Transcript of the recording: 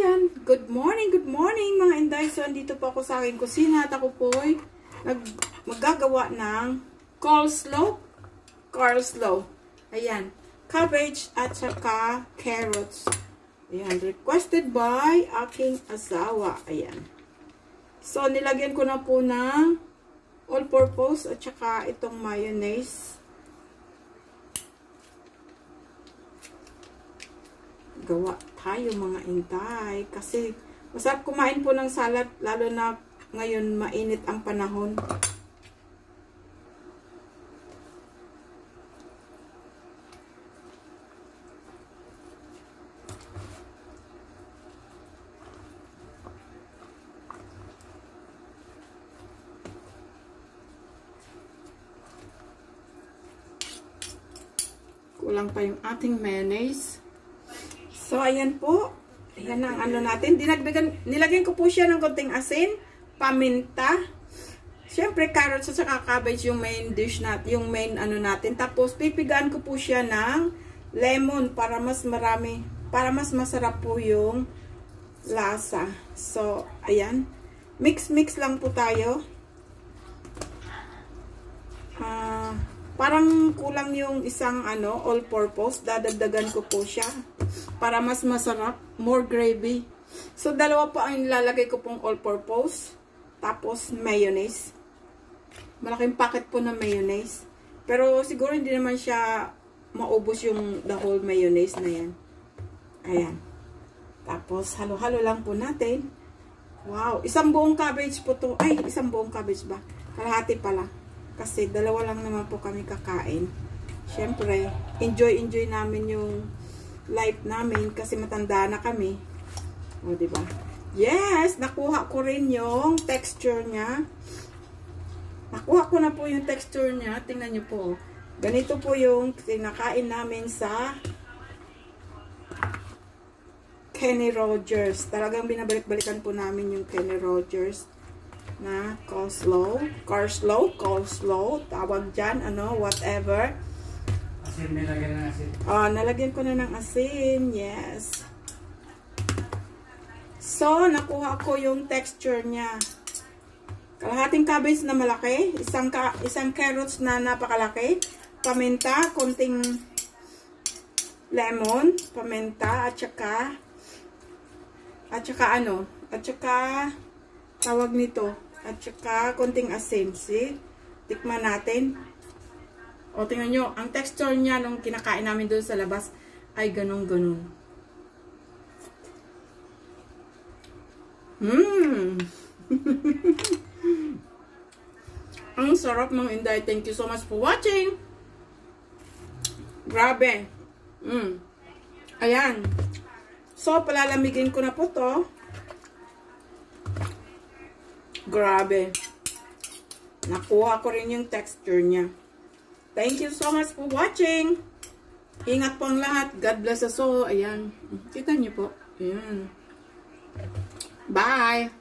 Good morning mga Inday. So, andito po ako sa aking kusina at ako po ay maggagawa ng coleslaw. Ayan. Cabbage at saka carrots. Ayan. Requested by aking asawa. Ayan. So, nilagyan ko na po ng all-purpose at saka itong mayonnaise. Gawa tayo mga Inday kasi masarap kumain po ng salad lalo na ngayon mainit ang panahon. Kulang pa yung ating mayonnaise. So, ayan po. Ayan ang ano natin. Nilagyan ko po siya ng konting asin, paminta. Siyempre, carrots at saka cabbage yung main dish natin, yung main ano natin. Tapos, pipigaan ko po siya ng lemon para mas marami, para mas masarap po yung lasa. So, ayan. Mix lang po tayo. Parang kulang yung isang ano, all-purpose. Dadagdagan ko po siya para mas masarap. More gravy. So, dalawa po ang nilalagay ko pong all-purpose. Tapos, mayonnaise. Malaking packet po ng mayonnaise. Pero, siguro hindi naman siya maubos yung the whole mayonnaise na yan. Ayan. Tapos, halo-halo lang po natin. Wow. Isang buong cabbage po to. Ay, isang buong cabbage ba? Kalahati pala. Kasi dalawa lang naman po kami kakain. Siyempre, enjoy namin yung life namin kasi matanda na kami. O, diba? Yes! Nakuha ko rin yung texture niya. Nakuha ko na po yung texture niya. Tingnan niyo po. Ganito po yung kinakain namin sa Kenny Rogers. Talagang binabalik-balikan po namin yung Kenny Rogers na coleslaw, tawag dyan, ano, whatever. Asin, nilagyan ng asin. Nalagyan ko na ng asin, yes. So, nakuha ko yung texture niya. Kalahating cabbage na malaki, isang carrots na napakalaki, paminta, konting lemon, paminta, at saka tawag nito, at saka konting asin. See? Tikman natin. O, tingnan nyo. Ang texture niya nung kinakain namin doon sa labas ay ganun-ganun. Ang sarap mga Inday. Thank you so much for watching. Grabe. Ayan. So, palalamigin ko na po to. Grabe. Nakuha ko rin yung texture niya. Thank you so much for watching. Ingat po ang lahat. God bless us all. Ayan. Kita niyo po. Ayan. Bye.